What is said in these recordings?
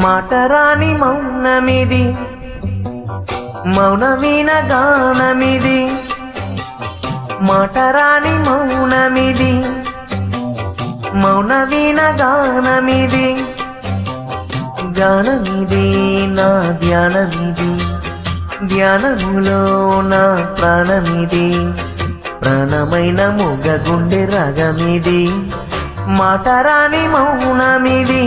మాటరాని మౌనమిది మౌనవీణ గానమిది మాటరాని మౌనమిది మౌనవీణ గానమిది గానమిది నా ధ్యానమిది ధ్యానములో నా ప్రాణమిది ప్రాణమైన మొగ గుండె రగమిది మాటరాని మౌనమిది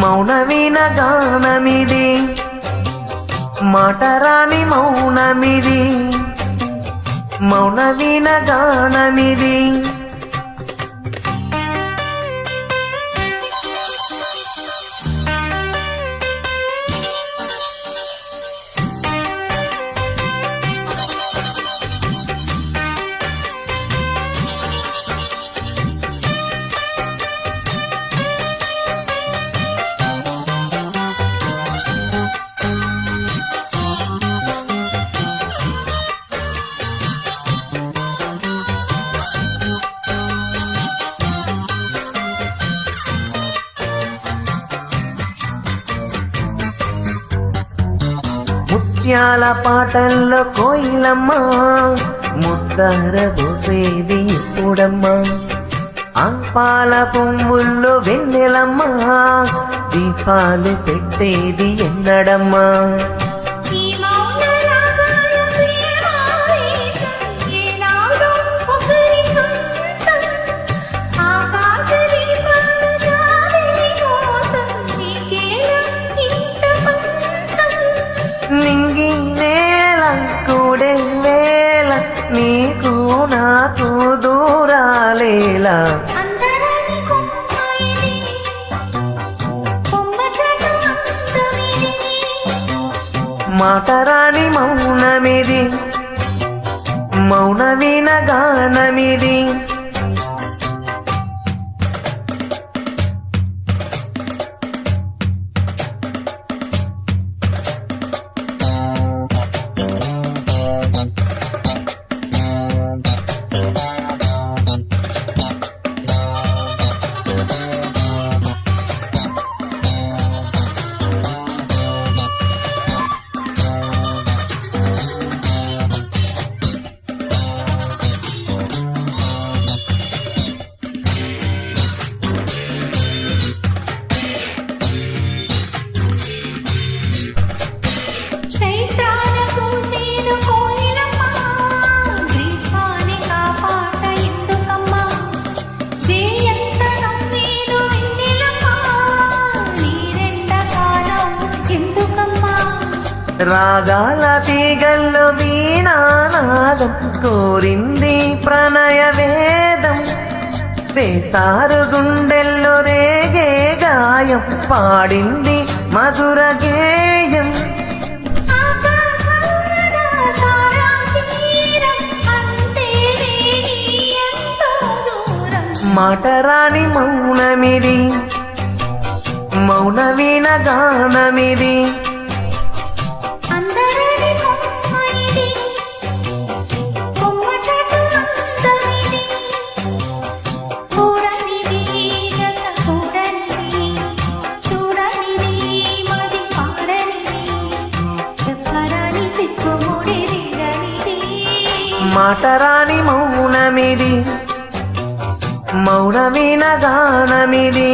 మౌనవీణ గానమిది మాటరాని మౌనమిది మౌనవీణ గానమిది ముత్యాల పాటల్లో కోయిలమ్మ ముద్దర పోసేది ఎప్పుడమ్మా ఆ పాల పువ్వుల్లో వెన్నెలమ్మ దీపాలు పెట్టేది ఎన్నడమ్మా నింగి నేల కూడే వేళ నీకు నాకు దూరాలేలా మాటరాని మౌనమిది మౌనవీణ గానమిది రాగాల తీగల్లో వీణానాదం కోరింది ప్రణయ వేదం వేసారు గుండెల్లో రేగే గాయం పాడింది మధుర గేయం మాటరాని మౌనమిది మౌనవీణ గానమిది మాటరాని మౌనమిది మౌనవీణ గానమిది